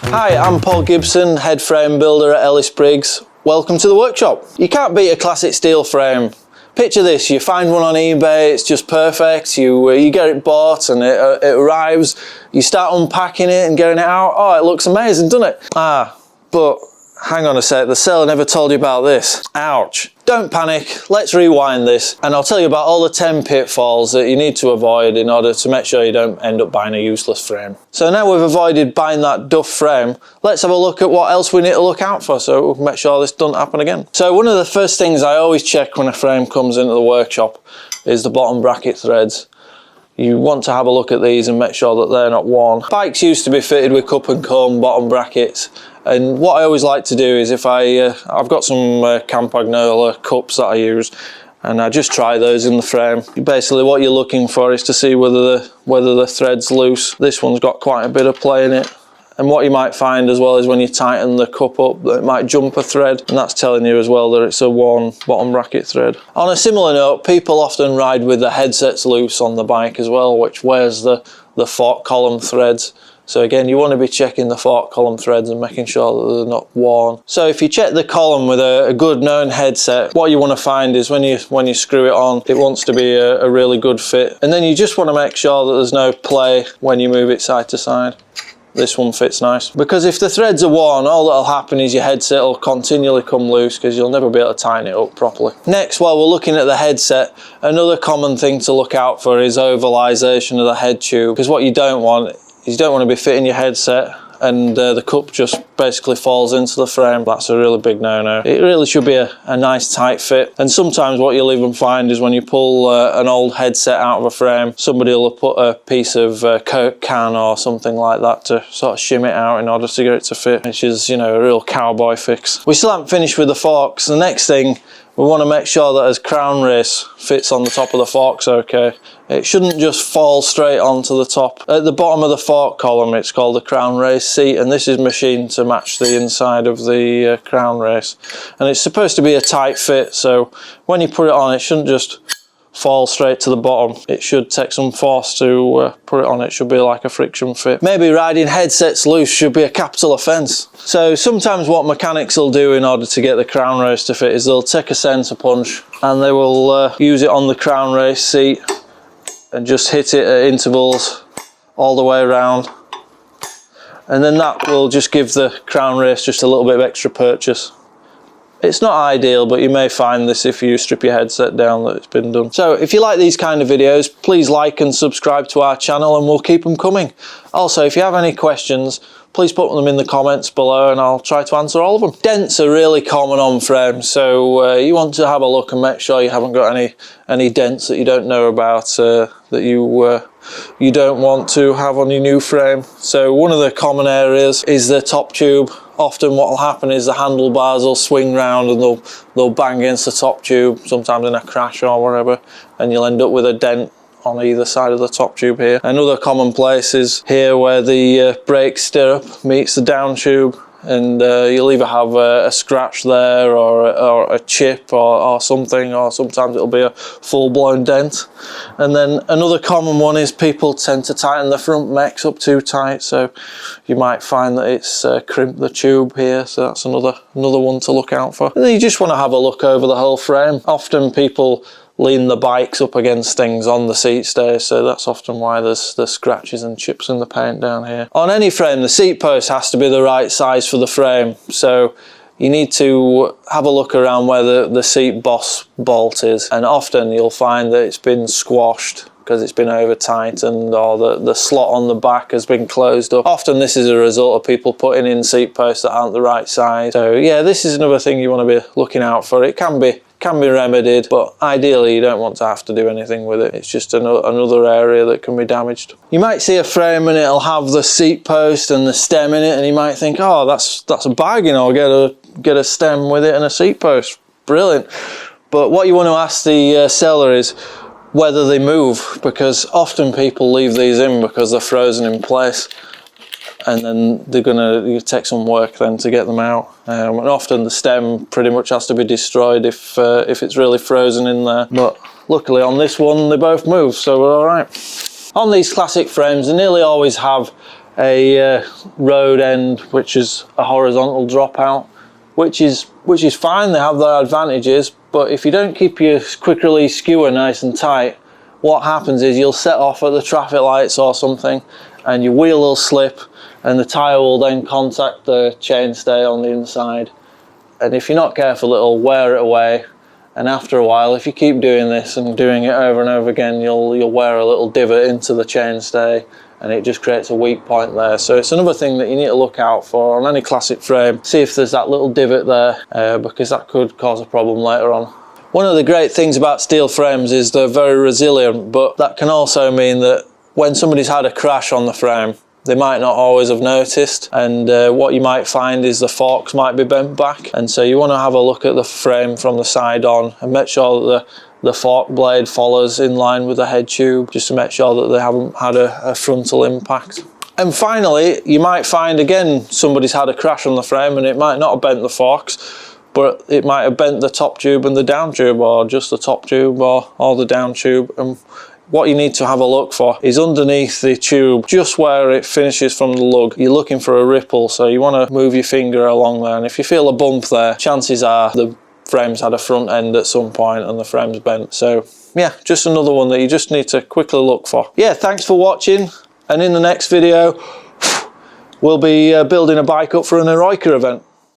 Hi, I'm Paul Gibson, head frame builder at Ellis Briggs. Welcome to the workshop. You can't beat a classic steel frame. Picture this, you find one on eBay, it's just perfect, you get it bought and it arrives, you start unpacking it and getting it out, oh, it looks amazing, doesn't it? But hang on a sec, the seller never told you about this. Ouch. Don't panic, let's rewind this and I'll tell you about all the 10 pitfalls that you need to avoid in order to make sure you don't end up buying a useless frame. So now we've avoided buying that duff frame, let's have a look at what else we need to look out for so we can make sure this doesn't happen again. So one of the first things I always check when a frame comes into the workshop is the bottom bracket threads. You want to have a look at these and make sure that they're not worn. Bikes used to be fitted with cup and comb bottom brackets, and what I always like to do is if I've got some Campagnola cups that I use, and I just try those in the frame. Basically what you're looking for is to see whether the thread's loose. This one's got quite a bit of play in it. And what you might find as well is when you tighten the cup up, that it might jump a thread, and that's telling you as well that it's a worn bottom bracket thread. On a similar note, people often ride with the headsets loose on the bike as well, which wears the fork column threads. So again, you want to be checking the fork column threads and making sure that they're not worn. So if you check the column with a good known headset, what you want to find is when you screw it on, it wants to be a really good fit. And then you just want to make sure that there's no play when you move it side to side. This one fits nice. Because if the threads are worn, all that'll happen is your headset will continually come loose because you'll never be able to tighten it up properly. Next, while we're looking at the headset, another common thing to look out for is ovalization of the head tube. Because what you don't want is you don't want to be fitting your headset and the cup just basically falls into the frame. That's a really big no-no. It really should be a nice tight fit. And sometimes what you'll even find is when you pull an old headset out of a frame, somebody will put a piece of Coke can or something like that to sort of shim it out in order to get it to fit, which is, you know, a real cowboy fix. We still haven't finished with the forks. The next thing, we want to make sure that as crown race fits on the top of the forks okay. It shouldn't just fall straight onto the top. At the bottom of the fork column, it's called the crown race seat, and this is machined to match the inside of the crown race. And it's supposed to be a tight fit, so when you put it on, it shouldn't just fall straight to the bottom. It should take some force to put it on. It should be like a friction fit. Maybe riding headsets loose should be a capital offence. So sometimes what mechanics will do in order to get the crown race to fit is they'll take a centre punch and they will use it on the crown race seat and just hit it at intervals all the way around, and then that will just give the crown race just a little bit of extra purchase. It's not ideal, but you may find this if you strip your headset down that it's been done. So if you like these kind of videos, please like and subscribe to our channel and we'll keep them coming. Also, if you have any questions, please put them in the comments below and I'll try to answer all of them. Dents are really common on frames, so you want to have a look and make sure you haven't got any dents that you don't know about that you don't want to have on your new frame. So one of the common areas is the top tube. Often what will happen is the handlebars will swing round and they'll bang against the top tube, sometimes in a crash or whatever, and you'll end up with a dent on either side of the top tube here. Another common place is here where the brake stirrup meets the down tube, and you'll either have a scratch there or a chip or something, or sometimes it'll be a full-blown dent. And then another common one is people tend to tighten the front mechs up too tight, so you might find that it's crimped the tube here, so that's another one to look out for. And then you just want to have a look over the whole frame. Often people lean the bikes up against things on the seat stays, so that's often why there's scratches and chips in the paint down here. On any frame, the seat post has to be the right size for the frame, so you need to have a look around where the seat boss bolt is, and often you'll find that it's been squashed because it's been over tightened, or the slot on the back has been closed up. Often this is a result of people putting in seat posts that aren't the right size. So yeah, this is another thing you want to be looking out for. It can be remedied, but ideally you don't want to have to do anything with it. It's just another area that can be damaged. You might see a frame and it'll have the seat post and the stem in it, and you might think, oh, that's a bargain, I'll get a stem with it and a seat post. Brilliant. But what you want to ask the seller is whether they move, because often people leave these in because they're frozen in place, and then they're gonna take some work then to get them out. And often the stem pretty much has to be destroyed if it's really frozen in there. But luckily on this one they both move, so we're all right. On these classic frames, they nearly always have a road end, which is a horizontal dropout, which is fine. They have their advantages, but if you don't keep your quick release skewer nice and tight, what happens is you'll set off at the traffic lights or something, and your wheel will slip, and the tyre will then contact the chainstay on the inside. And if you're not careful, it'll wear it away. And after a while, if you keep doing this and doing it over and over again, you'll wear a little divot into the chainstay, and it just creates a weak point there. So it's another thing that you need to look out for on any classic frame. See if there's that little divot there, because that could cause a problem later on. One of the great things about steel frames is they're very resilient, but that can also mean that when somebody's had a crash on the frame, they might not always have noticed, and what you might find is the forks might be bent back, and so you want to have a look at the frame from the side on and make sure that the fork blade follows in line with the head tube, just to make sure that they haven't had a frontal impact. And finally, you might find again somebody's had a crash on the frame, and it might not have bent the forks, but it might have bent the top tube and the down tube, or just the top tube or the down tube. And what you need to have a look for is underneath the tube, just where it finishes from the lug. You're looking for a ripple, so you want to move your finger along there, and if you feel a bump there, chances are the frame's had a front end at some point and the frame's bent. So yeah, just another one that you just need to quickly look for. Yeah, thanks for watching, and in the next video we'll be building a bike up for an Eroica event.